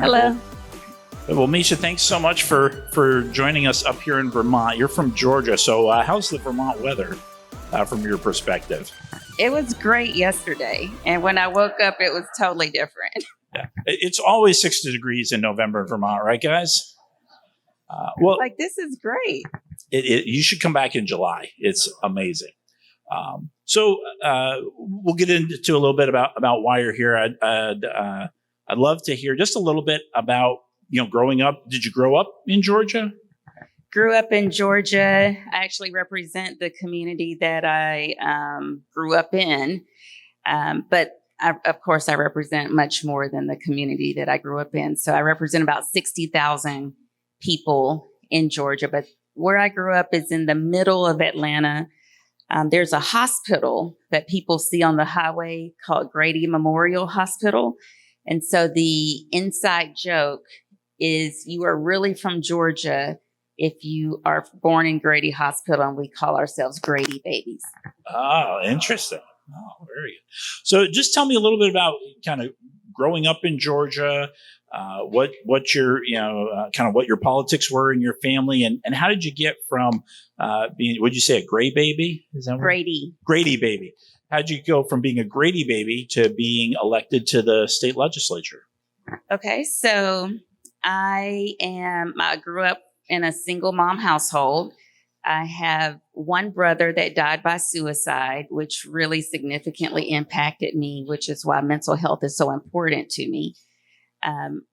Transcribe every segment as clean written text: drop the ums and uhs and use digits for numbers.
right. Hello. Well, Mesha, thanks so much for joining us up here in Vermont. You're from Georgia, so how's the Vermont weather from your perspective? It was great yesterday, and when I woke up, it was totally different. Yeah, it's always 60 degrees in November in Vermont, right, guys? Well, Like, this is great. You should come back in July. It's amazing. So we'll get into a little bit about why you're here. I'd love to hear just a little bit about growing up. Did you grow up in Georgia? Grew up in Georgia. I actually represent the community that I grew up in, but of course I represent much more than the community that I grew up in. So I represent about 60,000 people in Georgia, but where I grew up is in the middle of Atlanta. There's a hospital that people see on the highway called Grady Memorial Hospital. And so the inside joke is you are really from Georgia if you are born in Grady Hospital, and we call ourselves Grady babies. Oh, interesting. Oh, very good. So just tell me a little bit about kind of growing up in Georgia, what your, kind of what your politics were in your family, and how did you get from being, would you say a gray baby? Is that Grady. Grady baby. How did you go from being a Grady baby to being elected to the state legislature? Okay, so I grew up in a single mom household. I have one brother that died by suicide, which really significantly impacted me, which is why mental health is so important to me.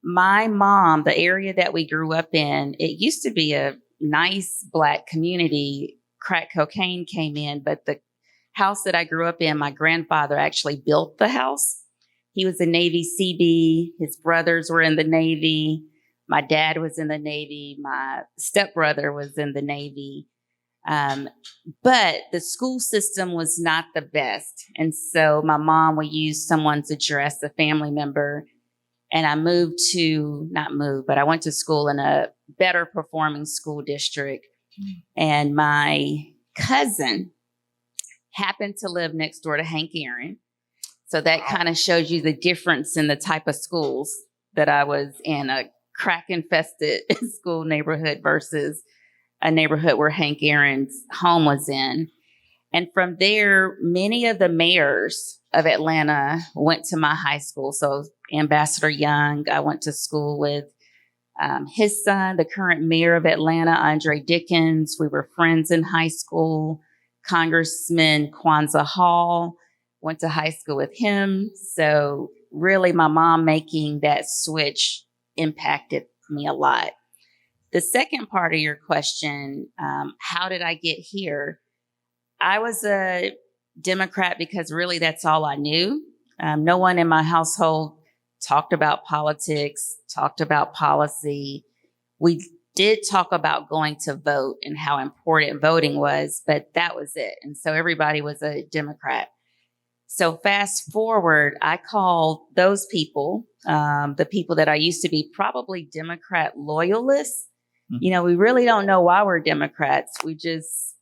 My mom, the area that we grew up in, it used to be a nice Black community. Crack cocaine came in, but the house that I grew up in, my grandfather actually built the house. He was a Navy CB. His brothers were in the Navy. My dad was in the Navy. My stepbrother was in the Navy. But the school system was not the best. And so my mom would use someone's address, a family member. And I I went to school in a better performing school district. And my cousin happened to live next door to Hank Aaron. So that kind of shows you the difference in the type of schools that I was in, a crack infested school neighborhood versus a neighborhood where Hank Aaron's home was in. And from there, many of the mayors of Atlanta went to my high school. So Ambassador Young, I went to school with his son, the current mayor of Atlanta, Andre Dickens. We were friends in high school. Congressman Kwanzaa Hall, went to high school with him. So really my mom making that switch impacted me a lot. The second part of your question, how did I get here? I was a Democrat because really that's all I knew. No one in my household talked about politics, talked about policy. We did talk about going to vote and how important voting was, but that was it. And so everybody was a Democrat. So fast forward, I called those people, the people that I used to be probably Democrat loyalists. We really don't know why we're Democrats. We just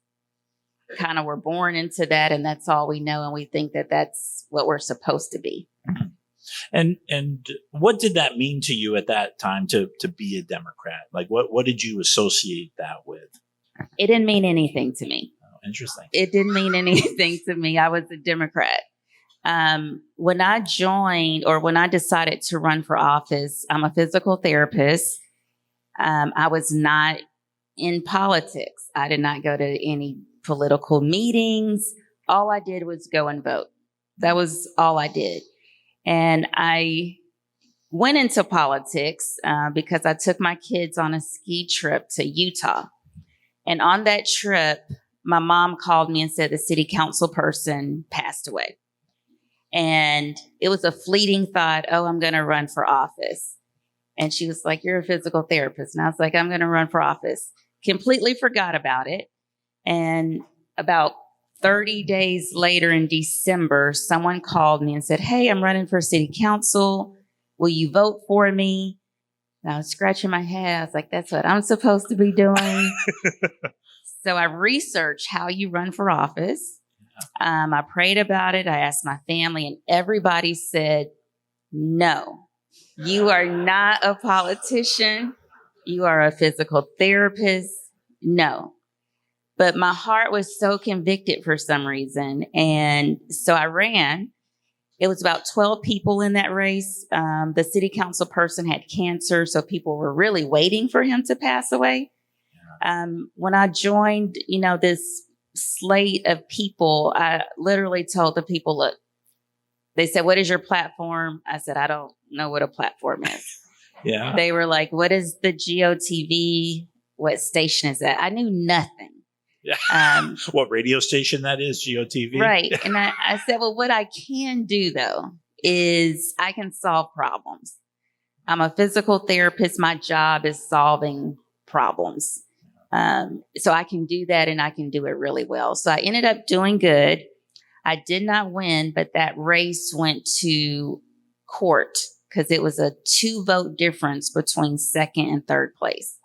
kind of were born into that, and that's all we know. And we think that that's what we're supposed to be. And what did that mean to you at that time to be a Democrat? Like, what did you associate that with? It didn't mean anything to me. Oh, interesting. It didn't mean anything to me. I was a Democrat. When I decided to run for office, I'm a physical therapist. I was not in politics. I did not go to any political meetings. All I did was go and vote. That was all I did. And I went into politics because I took my kids on a ski trip to Utah. And on that trip, my mom called me and said the city council person passed away. And it was a fleeting thought, I'm going to run for office. And she was like, you're a physical therapist. And I was like, I'm going to run for office. Completely forgot about it. And about 30 days later in December, someone called me and said, hey, I'm running for city council. Will you vote for me? And I was scratching my head. I was like, that's what I'm supposed to be doing. So I researched how you run for office. I prayed about it. I asked my family, and everybody said no. You are not a politician. You are a physical therapist. No. But my heart was so convicted for some reason. And so I ran. It was about 12 people in that race. The city council person had cancer, so people were really waiting for him to pass away. When I joined, this slate of people, I literally told the people, look, they said, what is your platform? I said, I don't know what a platform is. Yeah. They were like, what is the GOTV? What station is that? I knew nothing. Yeah. What radio station that is, GOTV? Right. And I said, well, what I can do, though, is I can solve problems. I'm a physical therapist. My job is solving problems. So I can do that, and I can do it really well. So I ended up doing good. I did not win, but that race went to court because it was a 2-vote difference between second and third place.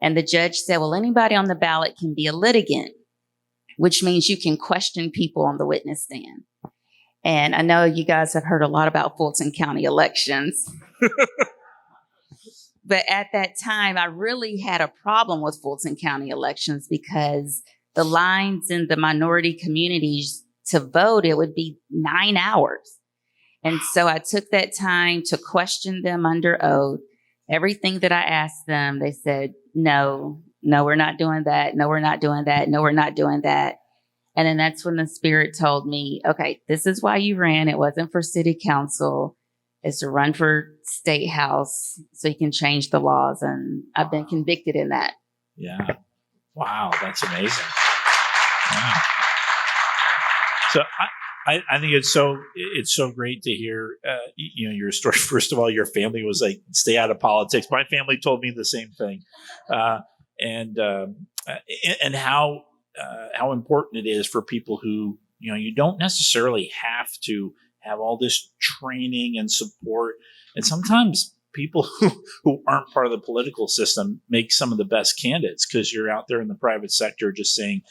And the judge said, well, anybody on the ballot can be a litigant, which means you can question people on the witness stand. And I know you guys have heard a lot about Fulton County elections. But at that time, I really had a problem with Fulton County elections because the lines in the minority communities to vote, it would be 9 hours. And so I took that time to question them under oath. Everything that I asked them, they said, no, we're not doing that. No, we're not doing that. No, we're not doing that. And then that's when the Spirit told me, okay, this is why you ran. It wasn't for city council. It's to run for state house so you can change the laws. And I've been convicted in that. Yeah. Wow. That's amazing. Wow. So I think it's so great to hear, your story. First of all, your family was like, stay out of politics. My family told me the same thing. And how important it is for people who, you don't necessarily have to have all this training and support. And sometimes people who aren't part of the political system make some of the best candidates because you're out there in the private sector just saying,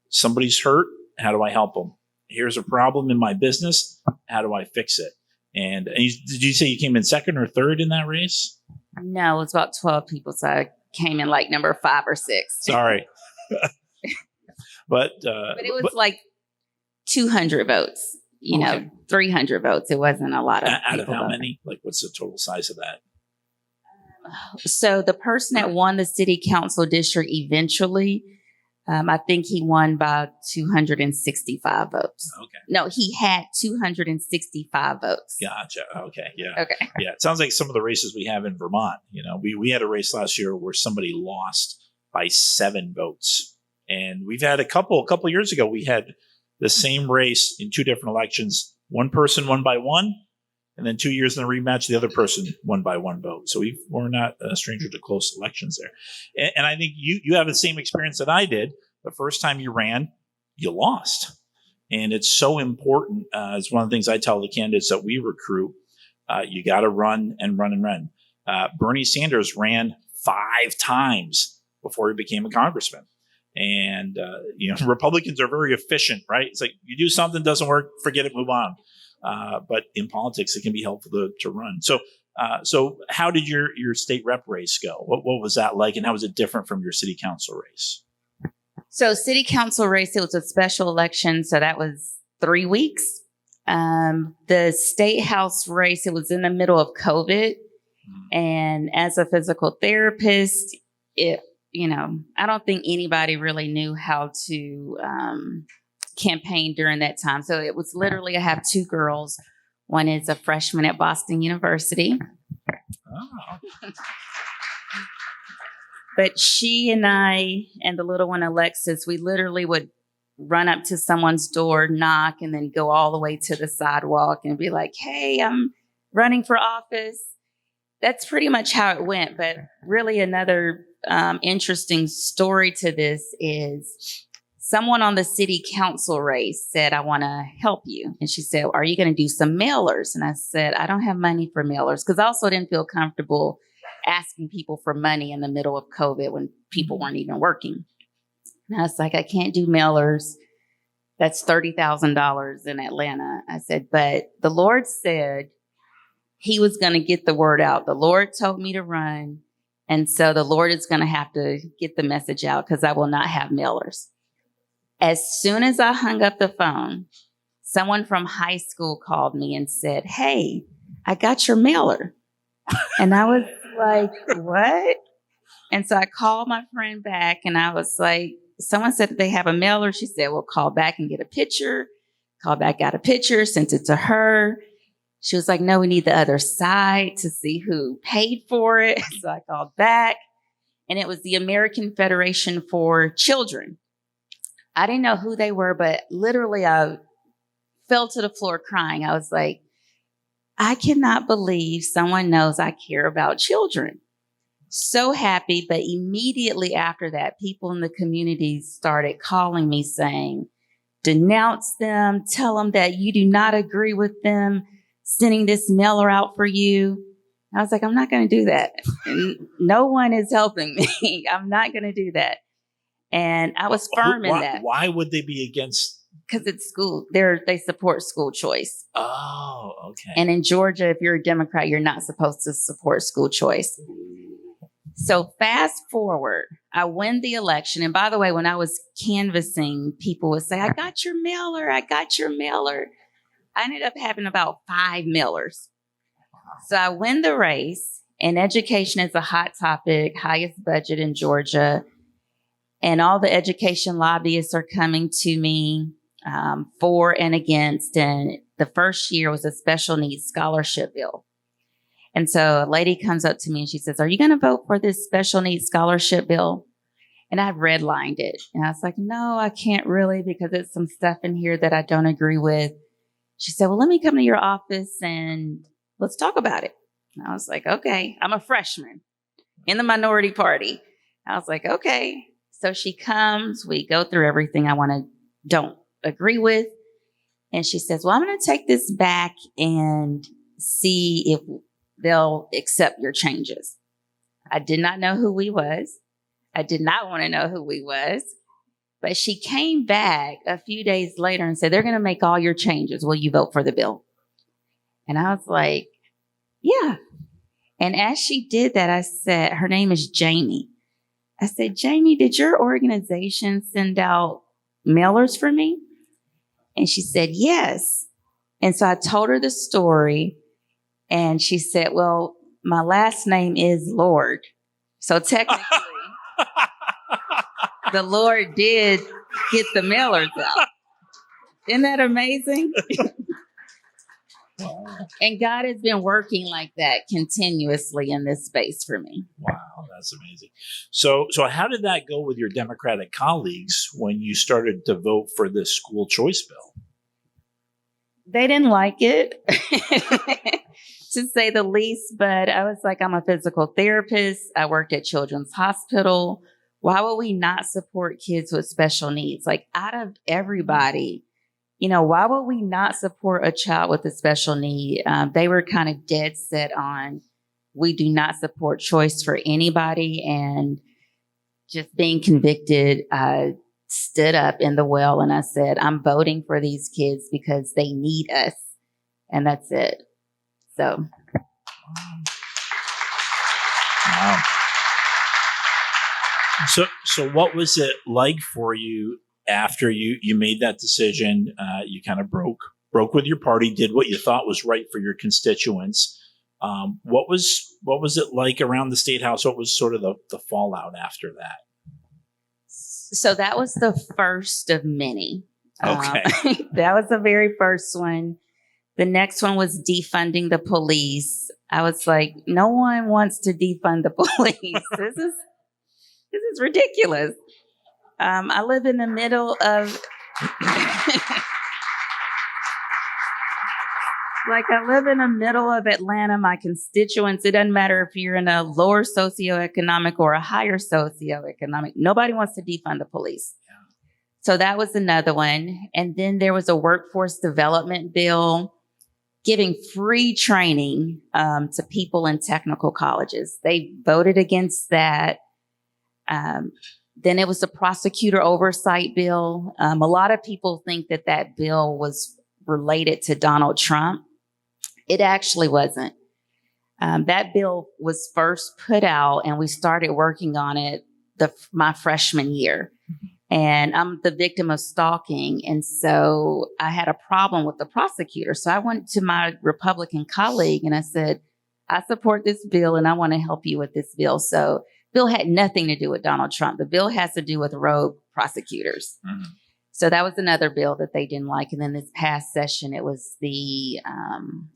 somebody's hurt. How do I help them? Here's a problem in my business. How do I fix it? And did you say you came in second or third in that race? No, it was about 12 people. So I came in like number 5 or 6. Sorry. But it was like 200 votes, okay. 300 votes. It wasn't a lot of out of how voting. many? Like, what's the total size of that? So the person that won the city council district eventually, I think he won by 265 votes. Okay. No, he had 265 votes. Gotcha. Okay. Yeah. Okay. Yeah. It sounds like some of the races we have in Vermont. We had a race last year where somebody lost by 7 votes. And we've had a couple years ago, we had the same race in 2 different elections. One person won by 1, and then 2 years in the rematch, the other person won by 1 vote. So we're not a stranger to close elections there. And I think you have the same experience that I did. The first time you ran, you lost. And it's so important. It's one of the things I tell the candidates that we recruit. You got to run and run and run. Bernie Sanders ran 5 times before he became a congressman. And, Republicans are very efficient, right? It's like you do something, doesn't work, forget it, move on. But in politics, it can be helpful to run. So how did your state rep race go? What was that like? And how was it different from your city council race? So city council race, it was a special election. So that was 3 weeks. The state house race, it was in the middle of COVID. And as a physical therapist, I don't think anybody really knew how to campaign during that time. So it was literally, I have 2 girls. One is a freshman at Boston University. Oh. But she and I and the little one, Alexis, we literally would run up to someone's door, knock, and then go all the way to the sidewalk and be like, hey, I'm running for office. That's pretty much how it went. But really another interesting story to this is someone on the city council race said, I want to help you. And she said, are you going to do some mailers? And I said, I don't have money for mailers, because I also didn't feel comfortable asking people for money in the middle of COVID when people weren't even working. And I was like, I can't do mailers. That's $30,000 in Atlanta. I said, but the Lord said, he was going to get the word out. The Lord told me to run. And so the Lord is going to have to get the message out because I will not have mailers. As soon as I hung up the phone, someone from high school called me and said, "Hey, I got your mailer." And I was like, "What?" And so I called my friend back and I was like, someone said that they have a mailer. She said, "Well, call back and get a picture." Called back, got a picture, sent it to her. She was like, "No, we need the other side to see who paid for it." So I called back and it was the American Federation for Children. I didn't know who they were, but literally I fell to the floor crying. I was like, I cannot believe someone knows I care about children. So happy. But immediately after that, people in the community started calling me saying, denounce them, tell them that you do not agree with them sending this mailer out for you. I was like, I'm not going to do that. And no one is helping me. I'm not going to do that. And I was firm in that. Why would they be against? Because it's school. They support school choice. Oh, okay. And in Georgia, if you're a Democrat, you're not supposed to support school choice. So fast forward, I win the election. And by the way, when I was canvassing, people would say, I got your mailer. I got your mailer. I ended up having about 5 mailers. So I win the race, and education is a hot topic, highest budget in Georgia. And all the education lobbyists are coming to me for and against. And the first year was a special needs scholarship bill. And so a lady comes up to me and she says, "Are you going to vote for this special needs scholarship bill?" And I redlined it. And I was like, "No, I can't really, because there's some stuff in here that I don't agree with." She said, "Well, let me come to your office and let's talk about it." And I was like, okay. I'm a freshman in the minority party. I was like, okay. So she comes, we go through everything don't agree with. And she says, "Well, I'm going to take this back and see if they'll accept your changes." I did not know who we was. I did not want to know who we was. But she came back a few days later and said, "They're going to make all your changes. Will you vote for the bill?" And I was like, yeah. And as she did that, I said, her name is Jamie. I said, "Jamie, did your organization send out mailers for me?" And she said, "Yes." And so I told her the story. And she said, "Well, my last name is Lord. So technically, the Lord did get the mailers out." Isn't that amazing? And God has been working like that continuously in this space for me. Wow, that's amazing. So how did that go with your Democratic colleagues when you started to vote for this school choice bill? They didn't like it, to say the least, but I was like, I'm a physical therapist. I worked at Children's Hospital. Why would we not support kids with special needs? Like, out of everybody, why would we not support a child with a special need? They were kind of dead set on, we do not support choice for anybody. And just being convicted, I stood up in the well and I said, I'm voting for these kids because they need us. And that's it. So. Wow. So what was it like for you after you made that decision? You kind of broke with your party, did what you thought was right for your constituents. What was it like around the State House? What was sort of the fallout after that? So that was the first of many. Okay. That was the very first one. The next one was defunding the police. I was like, no one wants to defund the police. This is ridiculous. I live in the middle of Atlanta. My constituents, it doesn't matter if you're in a lower socioeconomic or a higher socioeconomic. Nobody wants to defund the police. Yeah. So that was another one. And then there was a workforce development bill giving free training to people in technical colleges. They voted against that. Then it was a prosecutor oversight bill. A lot of people think that bill was related to Donald Trump. It actually wasn't. That bill was first put out, and we started working on it my freshman year. And I'm the victim of stalking. And so I had a problem with the prosecutor. So I went to my Republican colleague and I said, I support this bill and I want to help you with this bill. So bill had nothing to do with Donald Trump. The bill has to do with rogue prosecutors. Mm-hmm. So that was another bill that they didn't like. And then this past session, it was the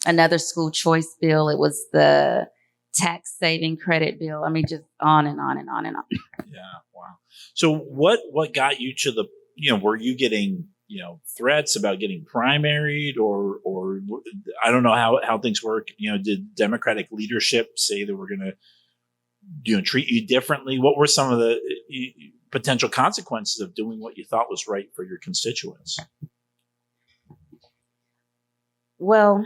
another school choice bill. It was the tax saving credit bill. I mean, just on and on and on and on. Yeah. Wow. So what got you to the, were you getting, threats about getting primaried or I don't know how things work. Did Democratic leadership say that we're going to, treat you differently? What were some of the potential consequences of doing what you thought was right for your constituents? Well,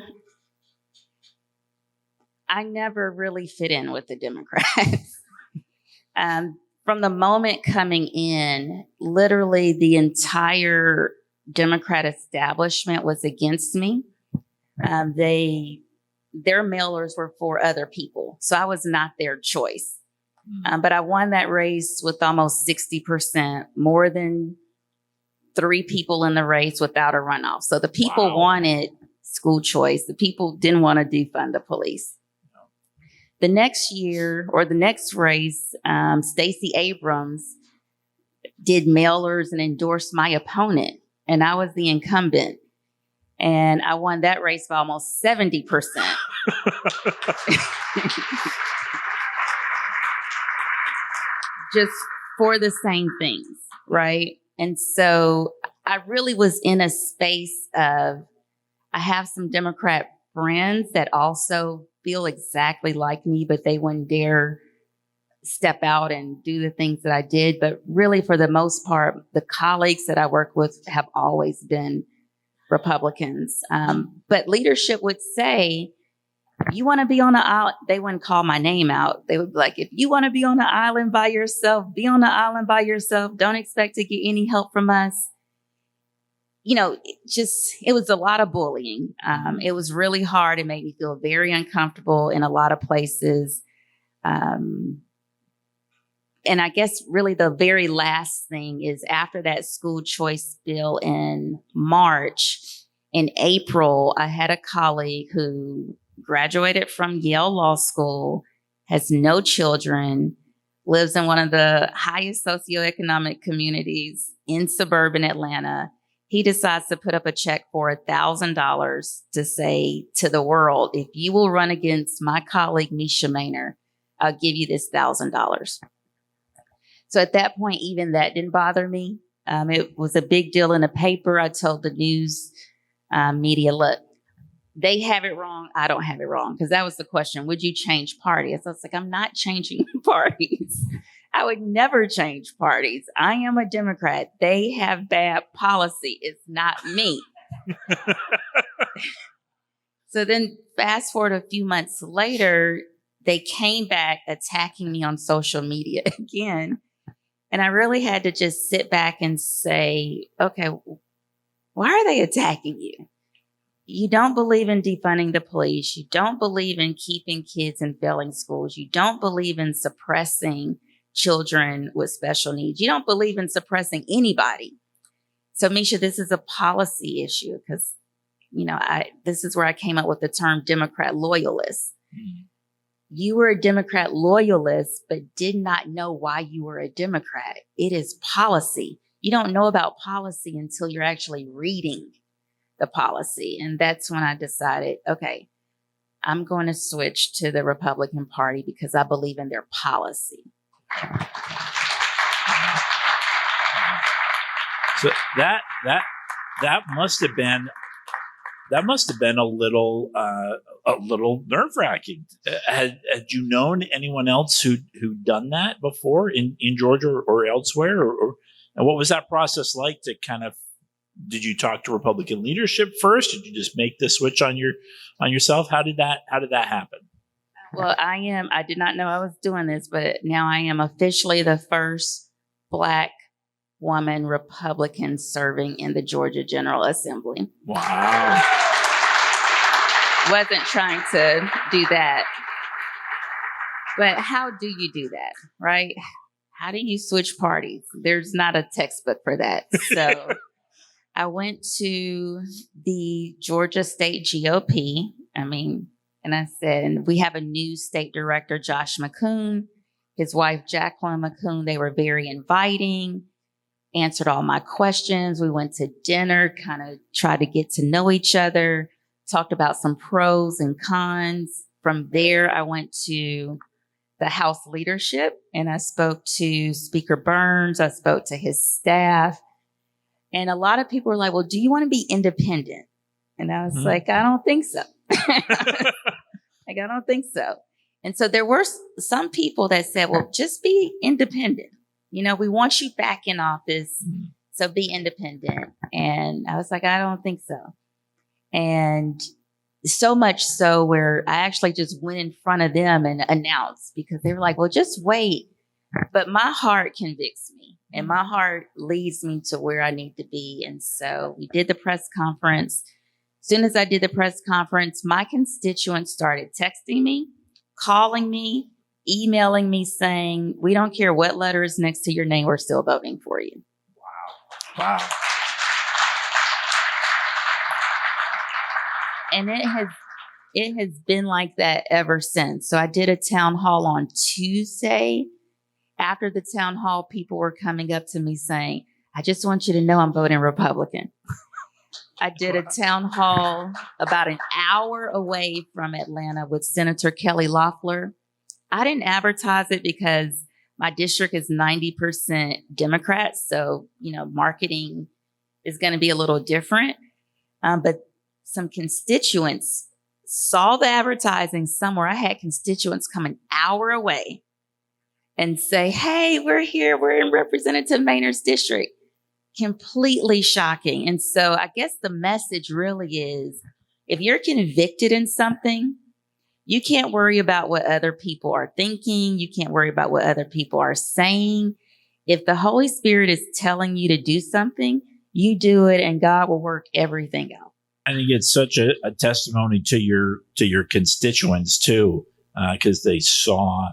I never really fit in with the Democrats. From the moment coming in, literally the entire Democrat establishment was against me. Their mailers were for other people, so I was not their choice. But I won that race with almost 60%, more than 3 people in the race without a runoff. So the people wanted school choice. The people didn't want to defund the police. The next year or the next race, Stacey Abrams did mailers and endorsed my opponent, and I was the incumbent. And I won that race by almost 70%. Just for the same things, right? And so I really was in a space of, I have some Democrat friends that also feel exactly like me, but they wouldn't dare step out and do the things that I did. But really, for the most part, the colleagues that I work with have always been Republicans. But leadership would say, you want to be on the island. They wouldn't call my name out. They would be like, if you want to be on the island by yourself, be on the island by yourself. Don't expect to get any help from us. It was a lot of bullying. It was really hard. It made me feel very uncomfortable in a lot of places. And I guess really the very last thing is after that school choice bill in March, in April, I had a colleague who graduated from Yale Law School, has no children, lives in one of the highest socioeconomic communities in suburban Atlanta. He decides to put up a check for $1,000 to say to the world, if you will run against my colleague, Mesha Mainor, I'll give you this $1,000. So at that point, even that didn't bother me. It was a big deal in the paper. I told the news media, look, they have it wrong. I don't have it wrong. Because that was the question. Would you change parties? So I was like, I'm not changing parties. I would never change parties. I am a Democrat. They have bad policy. It's not me. So then fast forward a few months later, they came back attacking me on social media again. And I really had to just sit back and say, okay, why are they attacking you? You don't believe in defunding the police. You don't believe in keeping kids in failing schools. You don't believe in suppressing children with special needs. You don't believe in suppressing anybody. So, Mesha, this is a policy issue because, this is where I came up with the term Democrat loyalist. Mm-hmm. You were a Democrat loyalist, but did not know why you were a Democrat. It is policy. You don't know about policy until you're actually reading the policy. And that's when I decided, okay, I'm going to switch to the Republican Party because I believe in their policy. So that must have been a little nerve-wracking. Had you known anyone else who'd done that before in Georgia or elsewhere, or and what was that process like to kind of? Did you talk to Republican leadership first? Did you just make the switch on yourself? How did that happen? Well, I did not know I was doing this, but now I am officially the first Black woman Republican serving in the Georgia General Assembly. Wow. Wasn't trying to do that. But how do you do that, right? How do you switch parties? There's not a textbook for that. So I went to the Georgia State GOP. And I said, and we have a new state director, Josh McCoon, his wife, Jacqueline McCoon. They were very inviting, answered all my questions. We went to dinner, kind of tried to get to know each other, talked about some pros and cons. From there, I went to the House leadership and I spoke to Speaker Burns. I spoke to his staff. And a lot of people were like, well, do you want to be independent? And I was like, I don't think so. I don't think so. And so there were some people that said, well, just be independent. We want you back in office. So be independent. And I was like, I don't think so. And so much so where I actually just went in front of them and announced, because they were like, well, just wait. But my heart convicts me and my heart leads me to where I need to be. And so we did the press conference. As soon as I did the press conference, my constituents started texting me, calling me, emailing me saying, we don't care what letter is next to your name, we're still voting for you. Wow. And it has been like that ever since. So I did a town hall on Tuesday. After the town hall, people were coming up to me saying, I just want you to know I'm voting Republican. I did a town hall about an hour away from Atlanta with Senator Kelly Loeffler. I didn't advertise it because my district is 90% Democrats. So, marketing is going to be a little different. But some constituents saw the advertising somewhere. I had constituents come an hour away and say, hey, we're here. We're in Representative Mainor's district. Completely shocking. And so I guess the message really is, if you're convicted in something, you can't worry about what other people are thinking. You can't worry about what other people are saying. If the Holy Spirit is telling you to do something, you do it and God will work everything out. I think it's such a testimony to your constituents too, because they saw,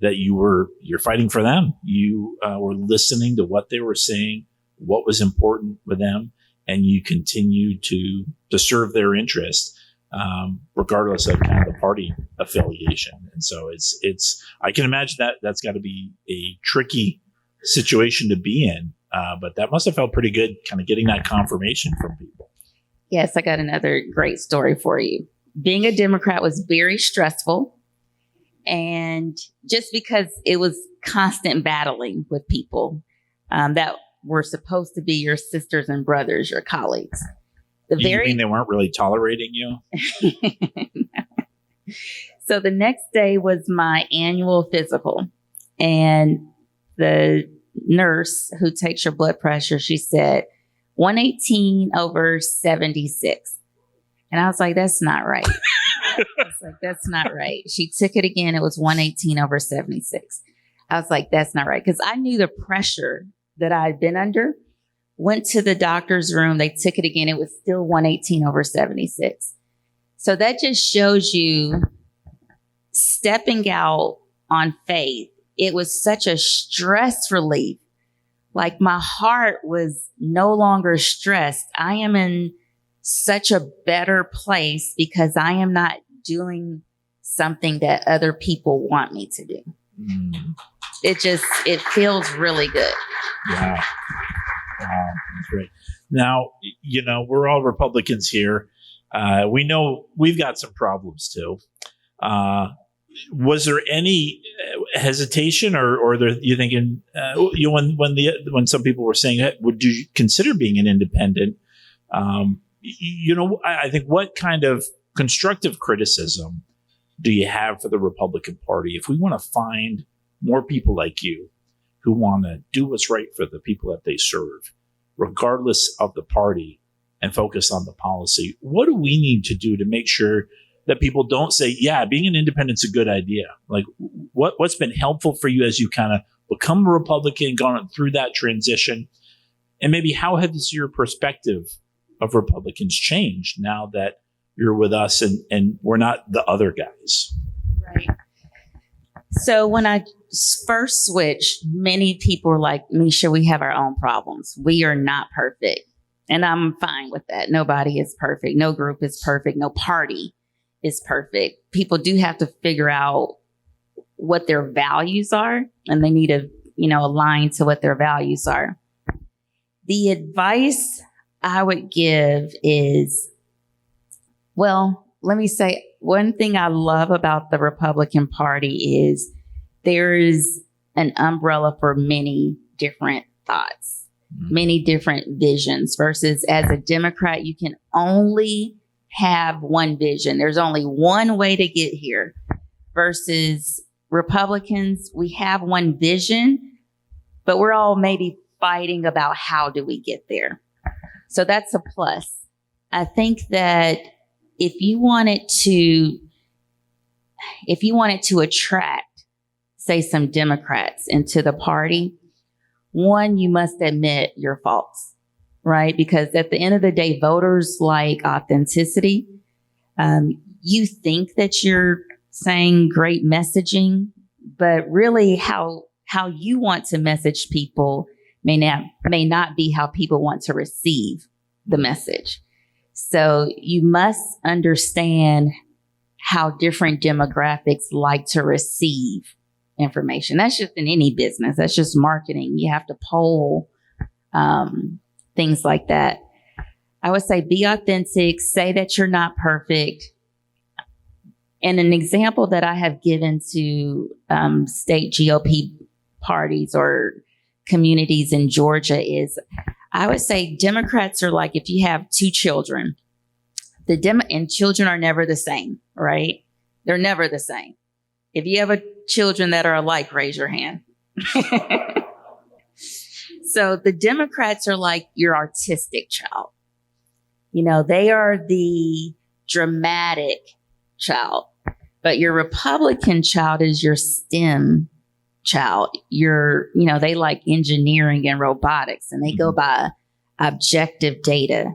that you're fighting for them. You were listening to what they were saying, what was important with them, and you continue to serve their interest, regardless of kind of the party affiliation. And so it's I can imagine that's got to be a tricky situation to be in, but that must have felt pretty good, kind of getting that confirmation from people. Yes, I got another great story for you. Being a Democrat was very stressful. And just because it was constant battling with people that were supposed to be your sisters and brothers, your colleagues. You mean they weren't really tolerating you? No. So the next day was my annual physical. And the nurse who takes your blood pressure, she said, 118/76. And I was like, that's not right. I was like, that's not right. She took it again. It was 118/76. I was like, that's not right. Because I knew the pressure that I'd been under. Went to the doctor's room. They took it again. It was still 118/76. So that just shows you stepping out on faith. It was such a stress relief. Like my heart was no longer stressed. I am in such a better place because I am not doing something that other people want me to do. It feels really good. Wow. That's great. Now, we're all Republicans here. We know we've got some problems too. Was there any hesitation, or you thinking when some people were saying, hey, would you consider being an independent? I think, what kind of constructive criticism do you have for the Republican Party if we want to find more people like you who want to do what's right for the people that they serve, regardless of the party, and focus on the policy? What do we need to do to make sure that people don't say, yeah, being an independent's a good idea? Like, what's been helpful for you as you kind of become a Republican, gone through that transition? And maybe how has your perspective of Republicans changed now that you're with us and we're not the other guys? Right. So when I first switched, many people were like, Mesha, we have our own problems. We are not perfect. And I'm fine with that. Nobody is perfect. No group is perfect. No party is perfect. People do have to figure out what their values are, and they need to, align to what their values are. The advice I would give is, well, let me say one thing I love about the Republican Party is there is an umbrella for many different thoughts, many different visions, versus as a Democrat, you can only have one vision. There's only one way to get here, versus Republicans, we have one vision, but we're all maybe fighting about how do we get there. So that's a plus. I think that if you wanted to attract, say, some Democrats into the party, one, you must admit your faults, right? Because at the end of the day, voters like authenticity. You think that you're saying great messaging, but really how you want to message people may not be how people want to receive the message. So you must understand how different demographics like to receive information. That's just in any business. That's just marketing. You have to poll things like that. I would say be authentic, say that you're not perfect. And an example that I have given to state GOP parties or communities in Georgia is, I would say Democrats are like if you have two children. And children are never the same, right? They're never the same. If you have children that are alike, raise your hand. So the Democrats are like your artistic child. They are the dramatic child, but your Republican child is your STEM child. They like engineering and robotics, and they go by objective data.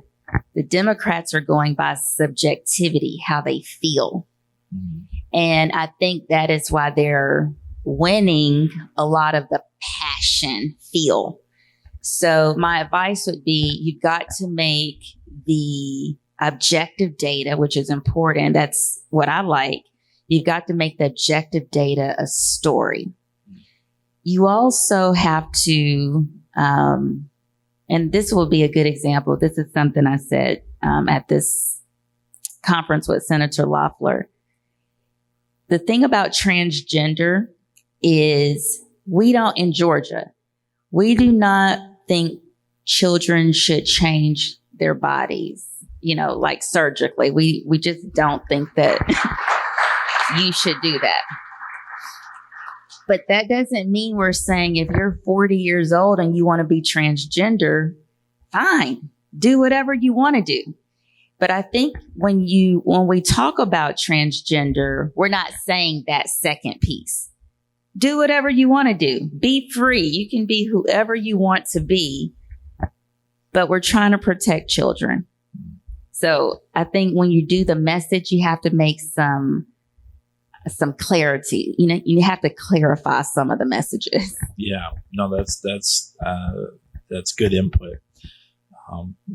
The Democrats are going by subjectivity, how they feel. And I think that is why they're winning a lot of the passion feel. So my advice would be, you've got to make the objective data, which is important. That's what I like. You've got to make the objective data a story. You also have to, and this will be a good example. This is something I said at this conference with Senator Loeffler. The thing about transgender is in Georgia, we do not think children should change their bodies, like surgically. We just don't think that you should do that. But that doesn't mean we're saying if you're 40 years old and you want to be transgender, fine, do whatever you want to do. But I think when we talk about transgender, we're not saying that second piece. Do whatever you want to do. Be free. You can be whoever you want to be, but we're trying to protect children. So I think when you do the message, you have to make some clarity. You have to clarify some of the messages. Yeah, no, that's good input.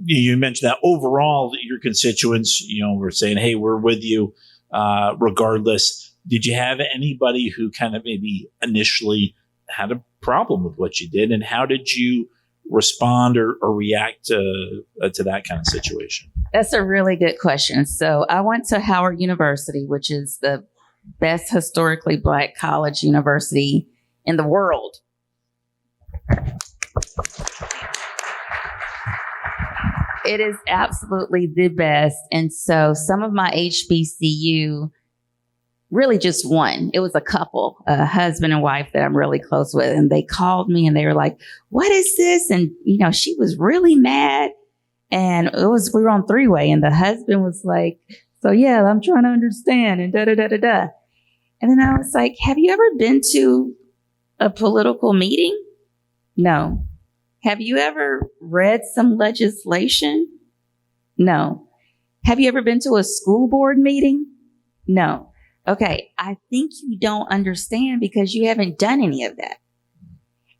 You mentioned that overall, your constituents, were saying, "Hey, we're with you, regardless." Did you have anybody who kind of maybe initially had a problem with what you did, and how did you respond or react to that kind of situation? That's a really good question. So I went to Howard University, which is the best historically Black college university in the world. It is absolutely the best. And so some of my HBCU, really just one, it was a couple, a husband and wife that I'm really close with. And they called me and they were like, "What is this?" And, she was really mad. And we were on three-way, and the husband was like, "So yeah, I'm trying to understand," and da-da-da-da-da. And then I was like, "Have you ever been to a political meeting?" No. "Have you ever read some legislation?" No. "Have you ever been to a school board meeting?" No. okay, I think you don't understand because you haven't done any of that.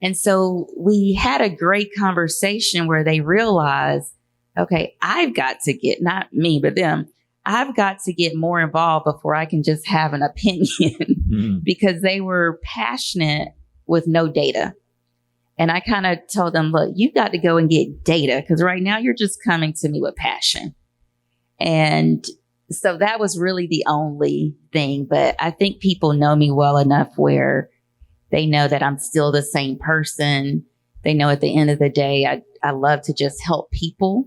And so we had a great conversation where they realized, okay, I've got to get, not me, but them, I've got to get more involved before I can just have an opinion because they were passionate with no data. And I kind of told them, look, you've got to go and get data because right now you're just coming to me with passion. And so that was really the only thing. But I think people know me well enough where they know that I'm still the same person. They know at the end of the day, I love to just help people.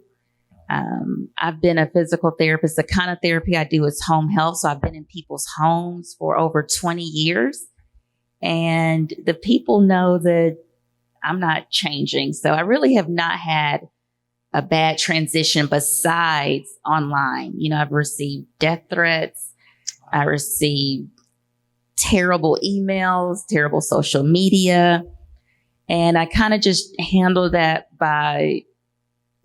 I've been a physical therapist. The kind of therapy I do is home health. So I've been in people's homes for over 20 years. And the people know that I'm not changing. So I really have not had a bad transition besides online. You know, I've received death threats. I received terrible emails, terrible social media. And I kind of just handled that by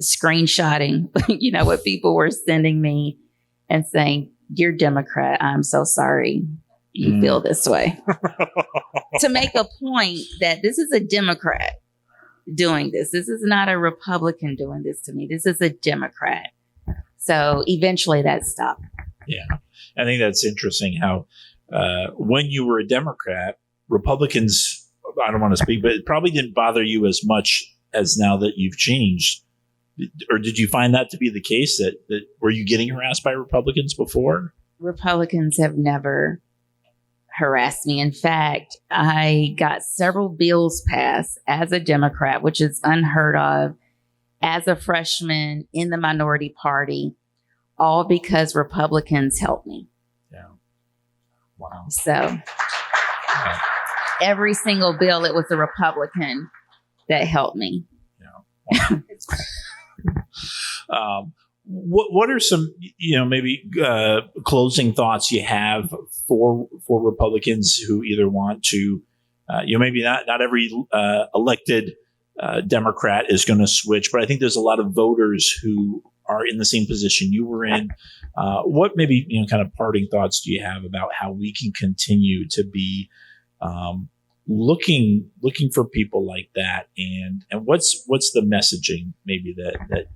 screenshotting, you know, what people were sending me and saying, "Dear Democrat, I'm so sorry you feel this way." To make a point that this is a Democrat doing this. This is not a Republican doing this to me. This is a Democrat. So eventually that stopped. Yeah. I think that's interesting how when you were a Democrat, Republicans, I don't want to speak, but it probably didn't bother you as much as now that you've changed. Or did you find that to be the case that were you getting harassed by Republicans before? Republicans have never harassed me. In fact, I got several bills passed as a Democrat, which is unheard of, as a freshman in the minority party, all because Republicans helped me. Yeah. Wow. So every single bill, it was a Republican that helped me. Yeah. Wow. What are some, you know, maybe closing thoughts you have for Republicans who either want to, you know, maybe not every elected Democrat is going to switch, but I think there's a lot of voters who are in the same position you were in. What maybe, you know, kind of parting thoughts do you have about how we can continue to be looking for people like that, and what's the messaging maybe that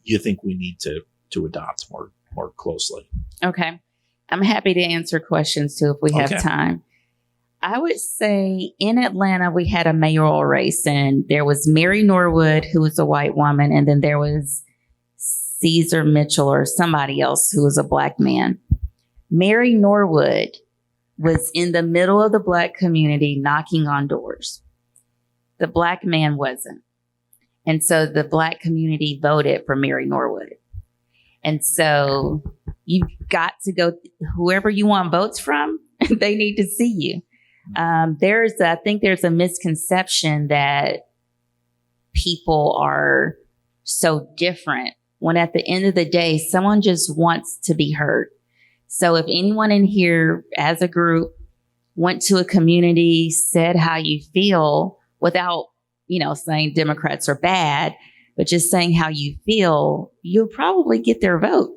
you think we need to adopt more closely? Okay. I'm happy to answer questions too if we have time. I would say in Atlanta, we had a mayoral race, and there was Mary Norwood, who was a white woman, and then there was Caesar Mitchell or somebody else who was a black man. Mary Norwood was in the middle of the black community knocking on doors. The black man wasn't. And so the black community voted for Mary Norwood. And so you've got to go, whoever you want votes from, they need to see you. I think there's a misconception that people are so different when at the end of the day, someone just wants to be heard. So if anyone in here as a group went to a community, said how you feel without, you know, saying Democrats are bad, but just saying how you feel, you'll probably get their vote.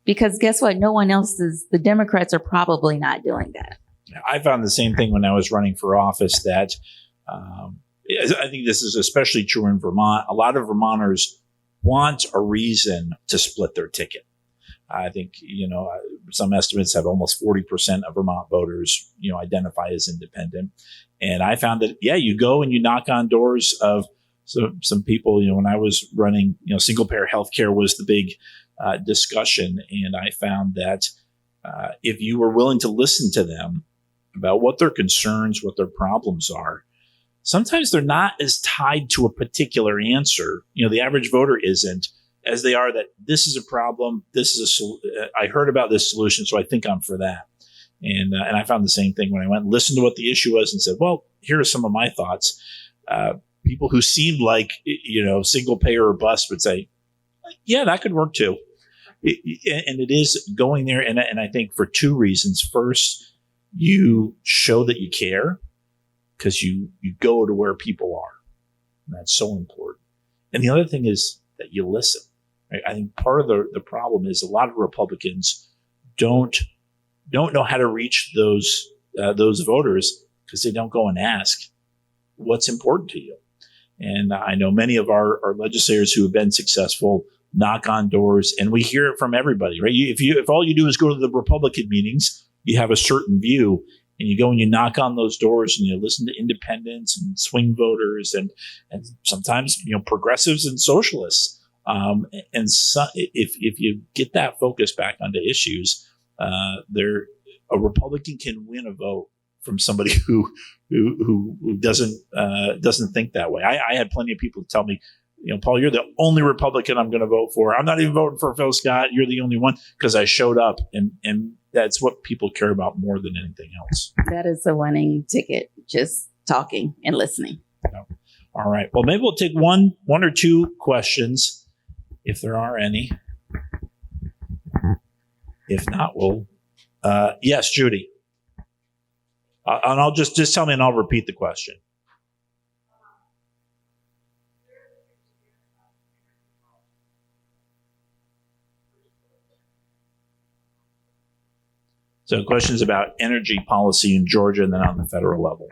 Because guess what? No one else is, the Democrats are probably not doing that. I found the same thing when I was running for office that I think this is especially true in Vermont. A lot of Vermonters want a reason to split their ticket. I think, you know, some estimates have almost 40% of Vermont voters, you know, identify as independent. And I found that, yeah, you go and you knock on doors of some people, you know, when I was running, you know, single payer healthcare was the big discussion. And I found that if you were willing to listen to them about what their concerns, what their problems are, sometimes they're not as tied to a particular answer. You know, the average voter isn't, as they are that this is a problem. This is I heard about this solution, so I think I'm for that. And I found the same thing when I went and listened to what the issue was and said, well, here are some of my thoughts. People who seemed like, you know, single payer or bust would say, yeah, that could work too. And it is going there. And I think for two reasons. First, you show that you care because you go to where people are. And that's so important. And the other thing is that you listen. Right? I think part of the problem is a lot of Republicans don't don't know how to reach those voters because they don't go and ask what's important to you. And I know many of our legislators who have been successful knock on doors, and we hear it from everybody, right? If all you do is go to the Republican meetings, you have a certain view, and you go and you knock on those doors and you listen to independents and swing voters and sometimes progressives and socialists. And so if you get that focus back onto issues, a Republican can win a vote from somebody who doesn't think that way. I had plenty of people tell me, Paul, you're the only Republican I'm going to vote for. I'm not even voting for Phil Scott. You're the only one, because I showed up, and that's what people care about more than anything else. That is a winning ticket, just talking and listening. All right. Well, maybe we'll take one or two questions, if there are any. If not, we'll. Yes, Judy. And I'll just tell me, and I'll repeat the question. So questions about energy policy in Georgia and then on the federal level.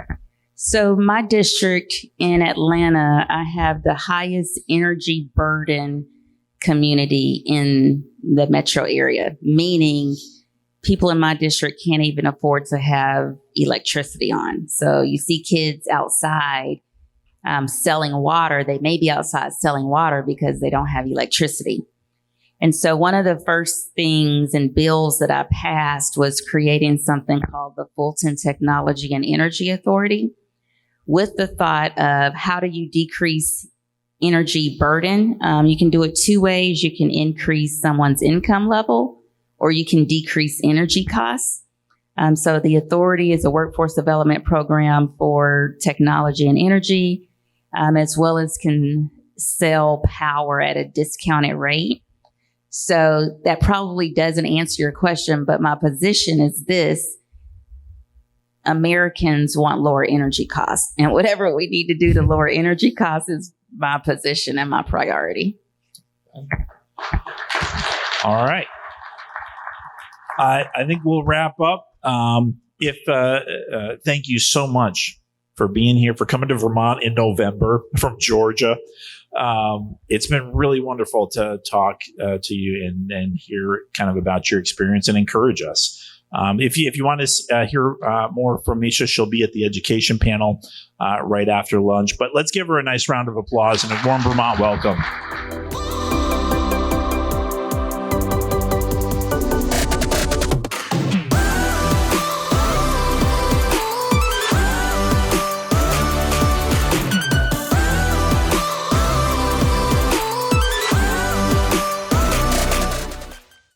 So my district in Atlanta, I have the highest energy burden community in the metro area, meaning people in my district can't even afford to have electricity on. So you see kids outside selling water. They may be outside selling water because they don't have electricity. And so one of the first things and bills that I passed was creating something called the Fulton Technology and Energy Authority, with the thought of how do you decrease energy burden? You can do it two ways. You can increase someone's income level, or you can decrease energy costs. So the authority is a workforce development program for technology and energy, as well as can sell power at a discounted rate. So that probably doesn't answer your question, but my position is this: Americans want lower energy costs, and whatever we need to do to lower energy costs is my position and my priority. All right. I think we'll wrap up. Thank you so much for being here, for coming to Vermont in November from Georgia. It's been really wonderful to talk to you and hear kind of about your experience and encourage us. If you want to hear more from Mesha, she'll be at the education panel right after lunch. But let's give her a nice round of applause and a warm Vermont welcome.